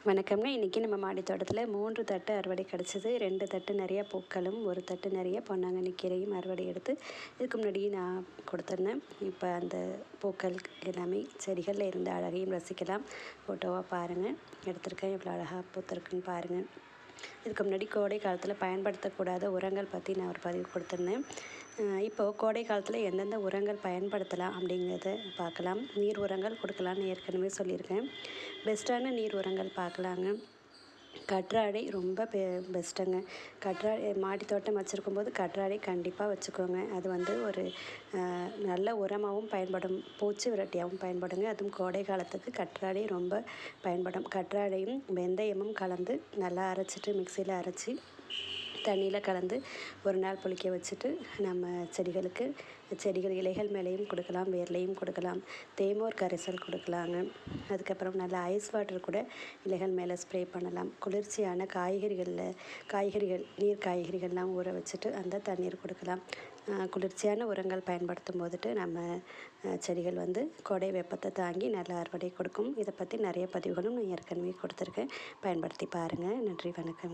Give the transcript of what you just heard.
வணக்கம்ங்க. இன்றைக்கி நம்ம மாடி தோட்டத்தில் 3 தட்டு அறுவடை கிடச்சிது. 2 தட்டு நிறைய பூக்களும் 1 தட்டு நிறைய பொன்னாங்கண்ணி கீரையும் அறுவடை எடுத்து இதுக்கு முன்னாடி நான் கொடுத்துருந்தேன். இப்போ அந்த பூக்கள் எல்லாமே செடிகளில் இருந்த அழகையும் ரசிக்கலாம். ஃபோட்டோவாக பாருங்கள். எடுத்திருக்கேன் எவ்வளோ அழகாக பூத்திருக்குன்னு பாருங்கள். இதுக்கு முன்னாடி கோடை காலத்தில் பயன்படுத்தக்கூடாத உரங்கள் பற்றி நான் ஒரு பதிவு கொடுத்துருந்தேன். இப்போது கோடை காலத்தில் எந்தெந்த உரங்கள் பயன்படுத்தலாம் அப்படிங்கிறத பார்க்கலாம். நீர் உரங்கள் கொடுக்கலான்னு ஏற்கனவே சொல்லியிருக்கேன். பெஸ்ட்டான நீர் உரங்கள் பார்க்கலாங்க. கற்றாழை ரொம்ப பெஸ்ட்டுங்க. மாடி தோட்டம் வச்சுருக்கும்போது கற்றாழை கண்டிப்பாக வச்சுக்கோங்க. அது வந்து ஒரு நல்ல உரமாகவும் பயன்படும், பூச்சி விரட்டியாகவும் பயன்படுங்க. அதுவும் கோடை காலத்துக்கு கற்றாழை ரொம்ப பயன்படும். கற்றாழையும் வெந்தயமும் கலந்து நல்லா அரைச்சிட்டு மிக்சியில் அரைச்சி தண்ணியில் கலந்து ஒரு நாள் புளிக்க வச்சுட்டு நம்ம செடிகள் இலைகள் மேலேயும் கொடுக்கலாம், வேர்லேயும் கொடுக்கலாம். தேமோர் கரைசல் கொடுக்கலாங்க. அதுக்கப்புறம் நல்லா ஐஸ் வாட்டர் கூட இலைகள் மேலே ஸ்ப்ரே பண்ணலாம். குளிர்ச்சியான நீர் காய்கறிகள்லாம் ஊற வச்சுட்டு அந்த தண்ணீர் கொடுக்கலாம். குளிர்ச்சியான உரங்கள் பயன்படுத்தும் போதுட்டு நம்ம செடிகள் வந்து கோடை வெப்பத்தை தாங்கி நல்ல அறுவடை கொடுக்கும். இதை பற்றி நிறைய பதிவுகளும் நான் ஏற்கனவே கொடுத்துருக்கேன். பயன்படுத்தி பாருங்கள். நன்றி, வணக்கம்.